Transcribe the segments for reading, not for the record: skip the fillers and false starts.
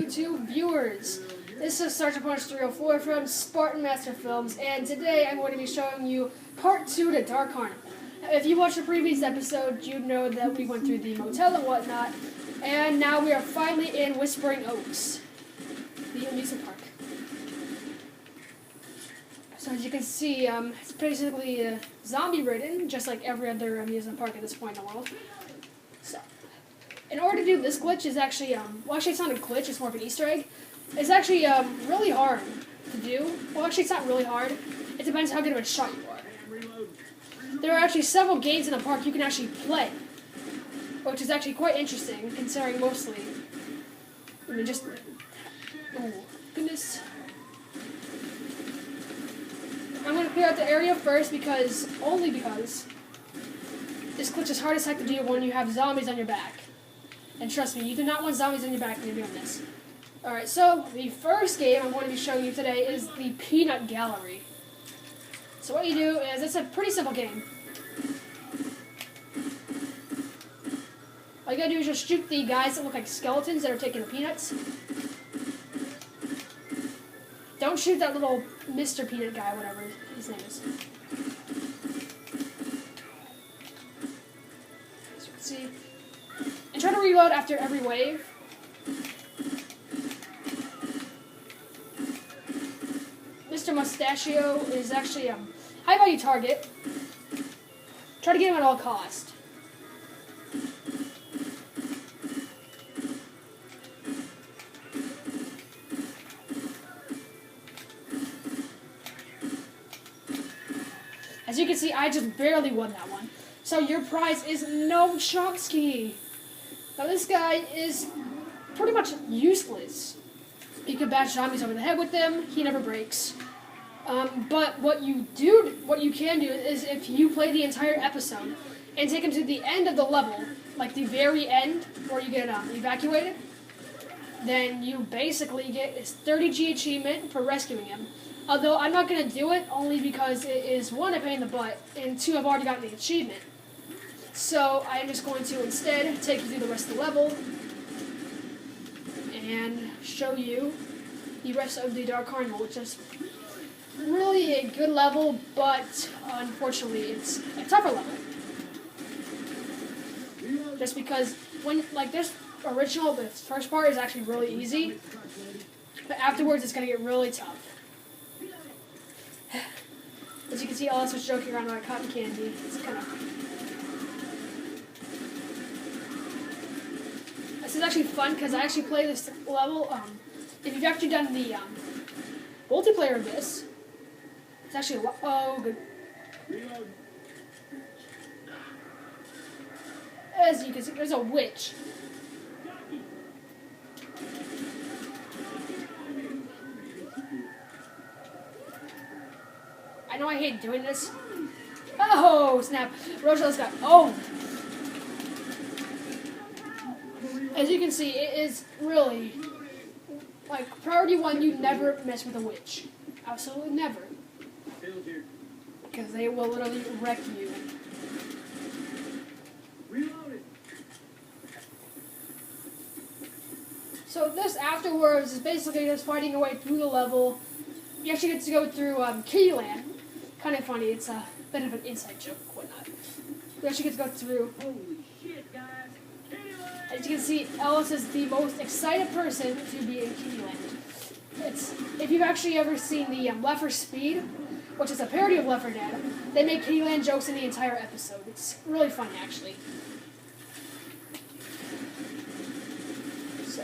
YouTube viewers. This is Sergeant Punch 304 from Spartan Master Films, and today I'm going to be showing you part 2 to Dark Carnival. If you watched the previous episode, you'd know that we went through the motel and whatnot, and now we are finally in Whispering Oaks, the amusement park. So as you can see, it's basically zombie-ridden, just like every other amusement park at this point in the world. So, in order to do this glitch is actually, well actually it's not a glitch, it's more of an Easter egg. It's actually really hard to do. Well actually it's not really hard. It depends how good of a shot you are. There are actually several games in the park you can actually play, which is actually quite interesting, considering mostly, I mean just, oh goodness. I'm going to clear out the area first only because this glitch is hard as heck to do when you have zombies on your back. And trust me, you do not want zombies on your back when you're doing this. Alright, so the first game I'm going to be showing you today is the Peanut Gallery. So what you do is, it's a pretty simple game. All you gotta do is just shoot the guys that look like skeletons that are taking the peanuts. Don't shoot that little Mr. Peanut guy, whatever his name is. As you can see. And try to reload after every wave. Mr. Mustachio is actually a high value target. Try to get him at all cost. As you can see, I just barely won that one. So your prize is no Chomsky. Now this guy is pretty much useless. You can bash zombies over the head with them. He never breaks. But what you can do is if you play the entire episode and take him to the end of the level, like the very end where you get evacuated, then you basically get his 30G achievement for rescuing him. Although I'm not going to do it only because it is, one, a pain in the butt, and two, I've already gotten the achievement. So I'm just going to instead take you through the rest of the level and show you the rest of the Dark Carnival, which is really a good level, but unfortunately it's a tougher level. Just because when, like, this original, the first part is actually really easy, but afterwards it's going to get really tough. As you can see, Alice was joking around about cotton candy. It's kind of... This is actually fun because I actually play this level. If you've actually done the multiplayer of this, it's actually a lot. Oh, good. As you can see, there's a witch. I know I hate doing this. Oh, snap. Rochelle's got... Oh! As you can see, it is really... Like, priority 1, you never mess with a witch. Absolutely never. Because they will literally wreck you. So this afterwards is basically just fighting your way through the level. You actually get to go through Kittyland. Kind of funny, it's a bit of an inside joke, whatnot. You actually get to go through. Holy shit, guys! As you can see, Alice is the most excited person to be in Kittyland. It's, if you've actually ever seen the Left 4 Speed, which is a parody of Left 4 Dead, they make Kittyland jokes in the entire episode. It's really funny, actually. So,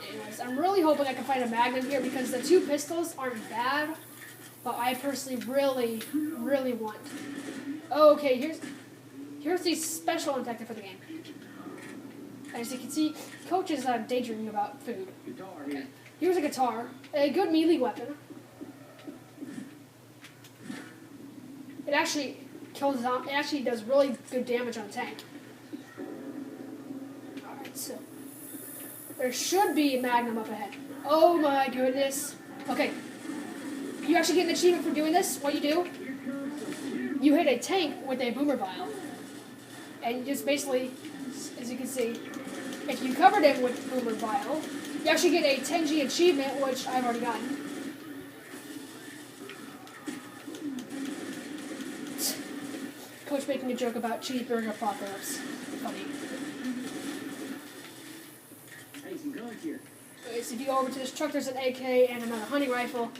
anyways, I'm really hoping I can find a Magnum here because the 2 pistols aren't bad, but I personally really, really want. Okay, here's the special objective for the game. As you can see, Coach is daydreaming about food. Okay. Here's a guitar, a good melee weapon. It actually kills. It actually does really good damage on a tank. All right, so there should be a Magnum up ahead. Oh my goodness. Okay, you actually get an achievement for doing this. What you do? You hit a tank with a boomer vial. And you just basically, as you can see, if you covered it with Boomer Bile, you actually get a 10G achievement, which I've already gotten. Coach making a joke about cheeseburger apocalypse. Funny. Hey, some guns here. Okay, so if you go over to this truck, there's an AK and another hunting rifle.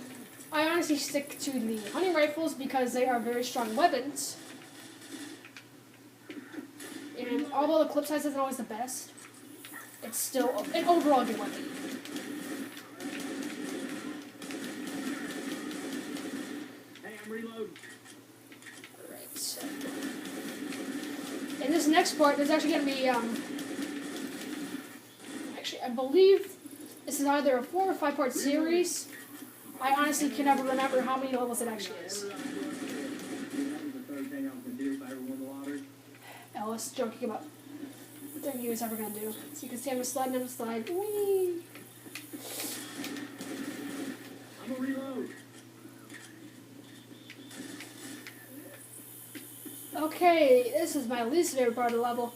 I honestly stick to the hunting rifles because they are very strong weapons. And although the clip size isn't always the best, it's still an overall good weapon. Hey, I'm reloading. Alright, so. In this next part, there's actually going to be, actually, I believe this is either a 4 or 5 part series. I honestly can never remember how many levels it actually is. Ellis joking about what he was ever going to do. So you can see I'm sliding down the slide. Whee! I'm gonna reload. Okay, this is my least favorite part of the level.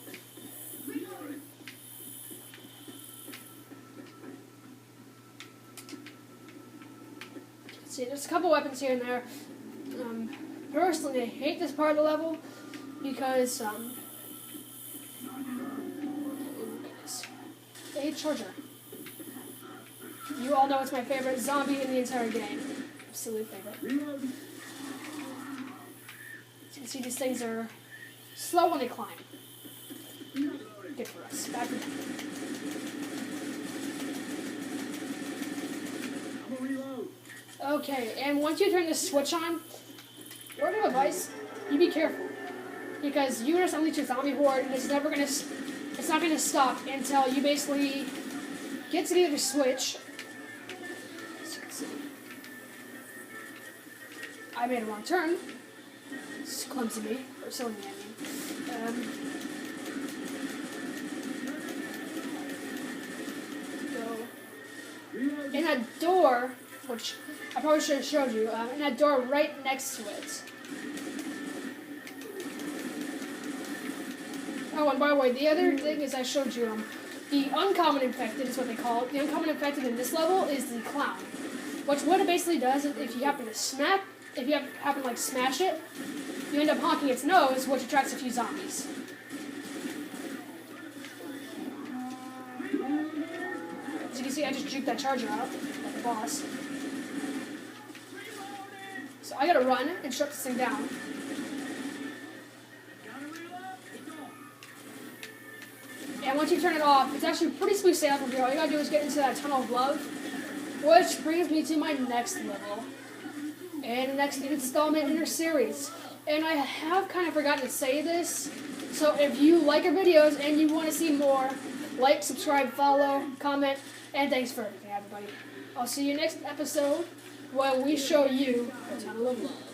See, there's a couple weapons here and there. Personally, I hate this part of the level because, a charger. You all know it's my favorite zombie in the entire game. Absolute favorite. Reload. As you can see, these things are slow when they climb. Good for us. Bad for them. I'm gonna reload. Okay, and once you turn this switch on, word of advice, you be careful. Because you just unleash a zombie horde and it's not gonna stop until you basically get to the other switch. As you can see. I made a wrong turn. It's clumsy me, or so I mean. Go in that door, which I probably should have showed you, in that door right next to it. Oh, and by the way, the other thing is I showed you, the uncommon infected is what they call it. The uncommon infected in this level is the clown. Which what it basically does is if you happen to smash it, you end up honking its nose, which attracts a few zombies. As you can see, I just juked that charger out, like a boss. So I gotta run and shut this thing down. And once you turn it off, it's actually pretty smooth sailing from here. All you gotta do is get into that tunnel of love, which brings me to my next level. And the next installment in our series. And I have kind of forgotten to say this, so if you like our videos and you want to see more, like, subscribe, follow, comment, and thanks for everything, everybody. I'll see you next episode when we show you a tunnel of love.